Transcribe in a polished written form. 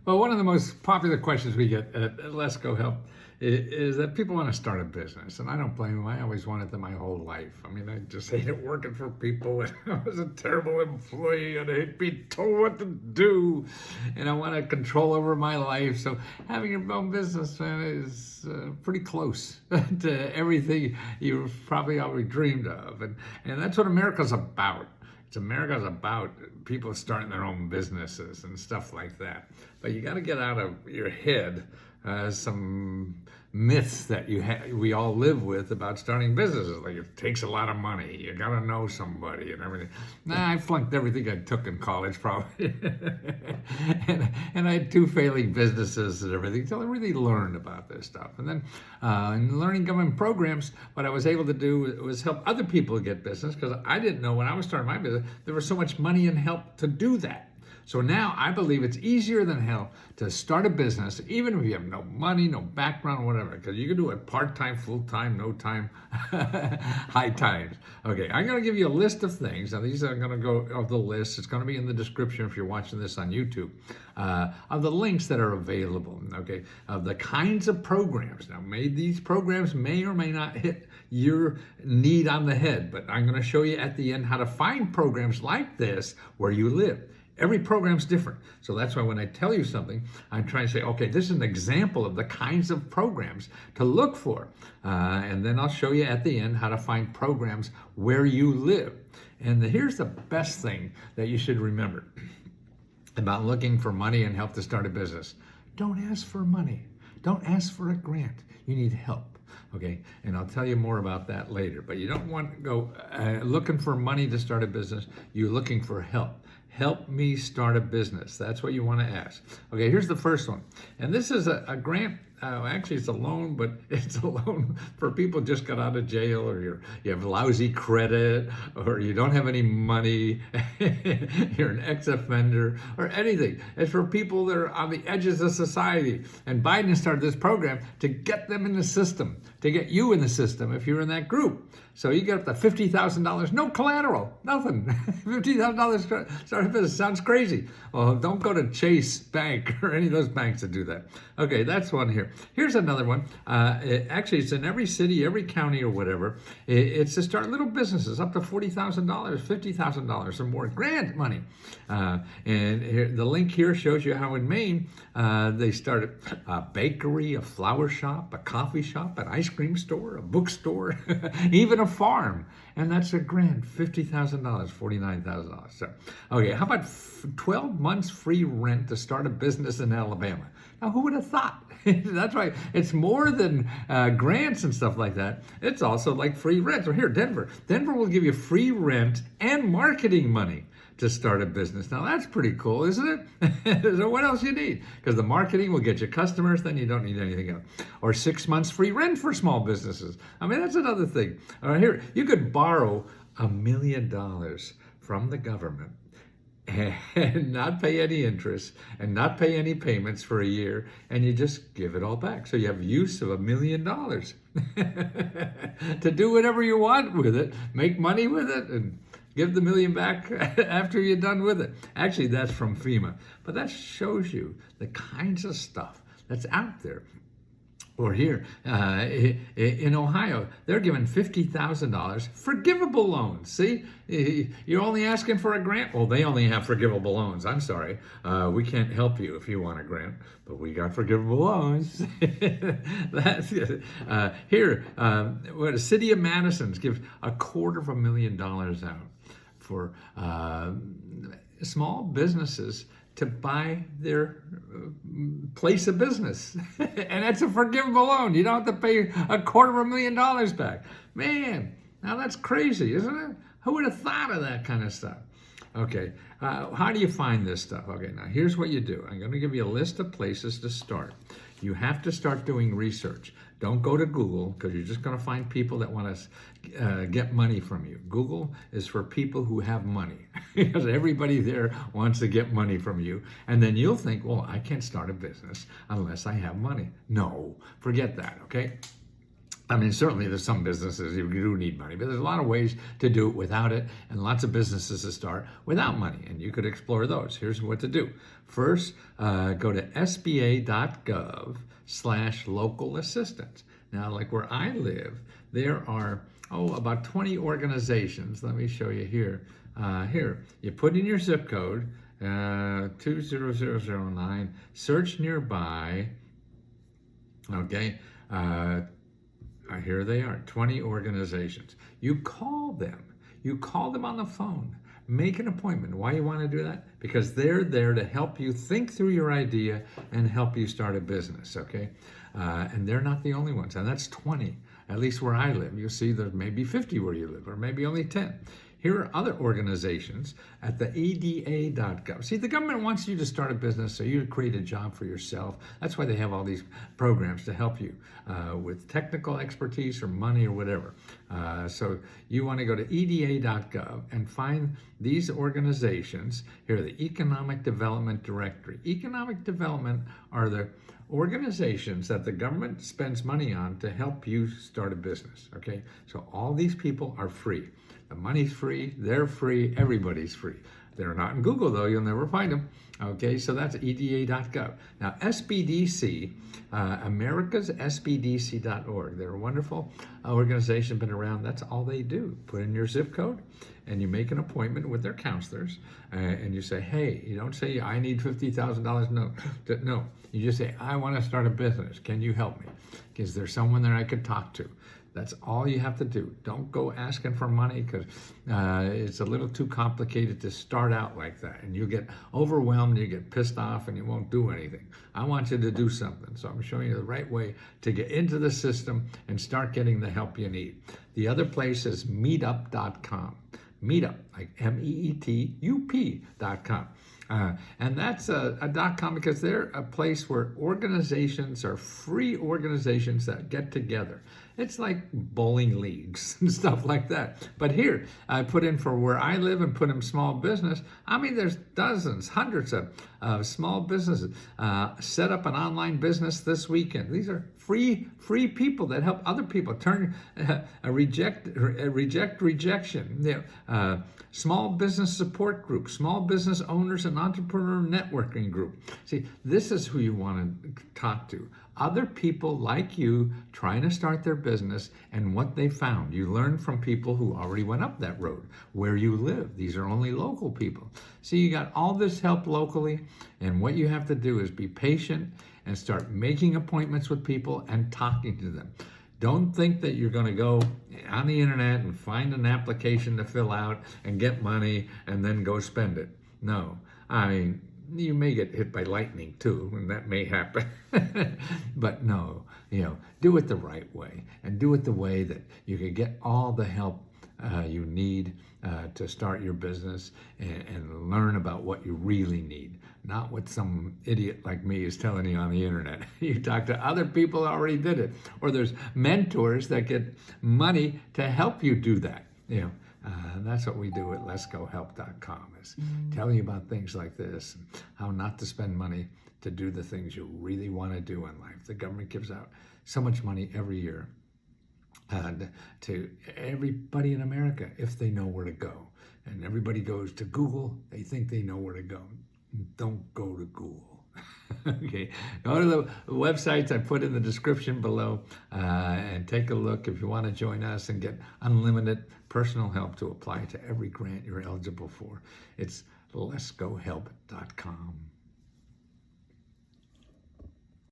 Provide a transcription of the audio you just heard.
Well, one of the most popular questions we get at Let's Go Help is that people want to start a business, and I don't blame them. I always wanted them my whole life. I mean, I just hated working for people, and I was a terrible employee, and I hate being told what to do, and I want to control over my life. So having your own business, man, is pretty close to everything you've probably already dreamed of, and that's what America's about. America's about people starting their own businesses and stuff like that. But you got to get out of your head some myths that we all live with about starting businesses. Like it takes a lot of money. You got to know somebody and everything. I flunked everything I took in college probably, and I had 2 failing businesses and everything. So I really learned about this stuff. And then in learning government programs, what I was able to do was help other people get business, because I didn't know when I was starting my business there was so much money and help to do that. So now I believe it's easier than hell to start a business, even if you have no money, no background, whatever, because you can do it part-time, full-time, no time, high times. Okay, I'm going to give you a list of things. Now, these are going to go of the list. It's going to be in the description if you're watching this on YouTube, of the links that are available, okay, of the kinds of programs. Now, these programs may or may not hit your need on the head, but I'm going to show you at the end how to find programs like this where you live. Every program's different. So that's why when I tell you something, I'm trying to say, okay, this is an example of the kinds of programs to look for. And then I'll show you at the end how to find programs where you live. And here's the best thing that you should remember about looking for money and help to start a business. Don't ask for money. Don't ask for a grant. You need help. Okay, and I'll tell you more about that later. But you don't want to go looking for money to start a business. You're looking for help. Help me start a business. That's what you want to ask. Okay, here's the first one. And this is a grant. Actually, it's a loan, but it's a loan for people who just got out of jail, or you have lousy credit, or you don't have any money, you're an ex-offender, or anything. It's for people that are on the edges of society. And Biden started this program to get them in the system, to get you in the system if you're in that group. So you get up to $50,000, no collateral, nothing. $50,000 start a business. Sounds crazy. Well, don't go to Chase Bank or any of those banks that do that. Okay, that's one here. Here's another one. Actually, it's in every city, every county or whatever. It's to start little businesses up to $40,000, $50,000 or more grant money. And the link here shows you how in Maine they started a bakery, a flower shop, a coffee shop, an ice cream store, a bookstore, even a farm. And that's a grant, $50,000, $49,000. So, okay, how about 12 months free rent to start a business in Alabama? Now, who would have thought? That's right. It's more than grants and stuff like that. It's also like free rent. So here, Denver. Denver will give you free rent and marketing money to start a business. Now, that's pretty cool, isn't it? So what else you need? Because the marketing will get you customers, then you don't need anything else. Or 6 months free rent for small businesses. I mean, that's another thing. All right, here, you could borrow $1 million from the government and not pay any interest and not pay any payments for a year, and you just give it all back. So you have use of $1 million to do whatever you want with it, make money with it, and give the $1 million back after you're done with it. Actually, that's from FEMA. But that shows you the kinds of stuff that's out there. Or here in Ohio, they're giving $50,000 forgivable loans. See, you're only asking for a grant. Well, they only have forgivable loans. I'm sorry. We can't help you if you want a grant, but we got forgivable loans. That's here. What the city of Madison's gives $250,000 out for small businesses to buy their place of business. And that's a forgivable loan. You don't have to pay $250,000 back. Man, now that's crazy, isn't it? Who would have thought of that kind of stuff? Okay, how do you find this stuff? Okay, now here's what you do. I'm going to give you a list of places to start. You have to start doing research. Don't go to Google, because you're just going to find people that want to get money from you. Google is for people who have money, because everybody there wants to get money from you. And then you'll think, well, I can't start a business unless I have money. No, forget that, okay? I mean, certainly there's some businesses you do need money, but there's a lot of ways to do it without it, and lots of businesses to start without money, and you could explore those. Here's what to do. First, go to sba.gov/local assistance. Now, like where I live, there are, about 20 organizations. Let me show you here. Here, you put in your zip code, 20009, search nearby, okay? Here they are, 20 organizations. You call them. You call them on the phone. Make an appointment. Why you want to do that? Because they're there to help you think through your idea and help you start a business, okay? And they're not the only ones, and that's 20, at least where I live. You'll see there's maybe 50 where you live, or maybe only 10. Here are other organizations at the ada.gov. See, the government wants you to start a business so you create a job for yourself. That's why they have all these programs to help you with technical expertise or money or whatever. So you want to go to eda.gov and find these organizations. Here, the Economic Development Directory. Economic development are the organizations that the government spends money on to help you start a business, okay? So all these people are free. The money's free, they're free, everybody's free. They're not in Google though, you'll never find them. Okay, so that's eda.gov. Now SBDC, americassbdc.org. They're a wonderful organization, been around. That's all they do. Put in your zip code and you make an appointment with their counselors and you say, hey, you don't say, I need $50,000. No, you just say, I want to start a business. Can you help me? Is there someone there I could talk to? That's all you have to do. Don't go asking for money because it's a little too complicated to start out like that. And you get overwhelmed, you get pissed off, and you won't do anything. I want you to do something. So I'm showing you the right way to get into the system and start getting the help you need. The other place is meetup.com. Meetup, like MEETUP.com. And that's a .com because they're a place where organizations are free organizations that get together. It's like bowling leagues and stuff like that. But here, I put in for where I live and put in small business. I mean, there's dozens, hundreds of small businesses. Set up an online business this weekend. These are free people that help other people turn rejection. Small business support group, small business owners and entrepreneur networking group. See, this is who you want to talk to. Other people like you trying to start their business and what they found. You learn from people who already went up that road, where you live. These are only local people. See, you got all this help locally, and what you have to do is be patient and start making appointments with people and talking to them. Don't think that you're going to go on the internet and find an application to fill out and get money and then go spend it. No, I mean, you may get hit by lightning too, and that may happen. But no, do it the right way and do it the way that you can get all the help you need to start your business and learn about what you really need, not what some idiot like me is telling you on the internet. You talk to other people that already did it, or there's mentors that get money to help you do that. That's what we do at letsgohelp.com, is tell you about things like this and how not to spend money to do the things you really want to do in life. The government gives out so much money every year to everybody in America if they know where to go. And everybody goes to Google, they think they know where to go. Don't go to Google. Okay, go to the websites I put in the description below and take a look if you want to join us and get unlimited personal help to apply to every grant you're eligible for. It's letsgohelp.com.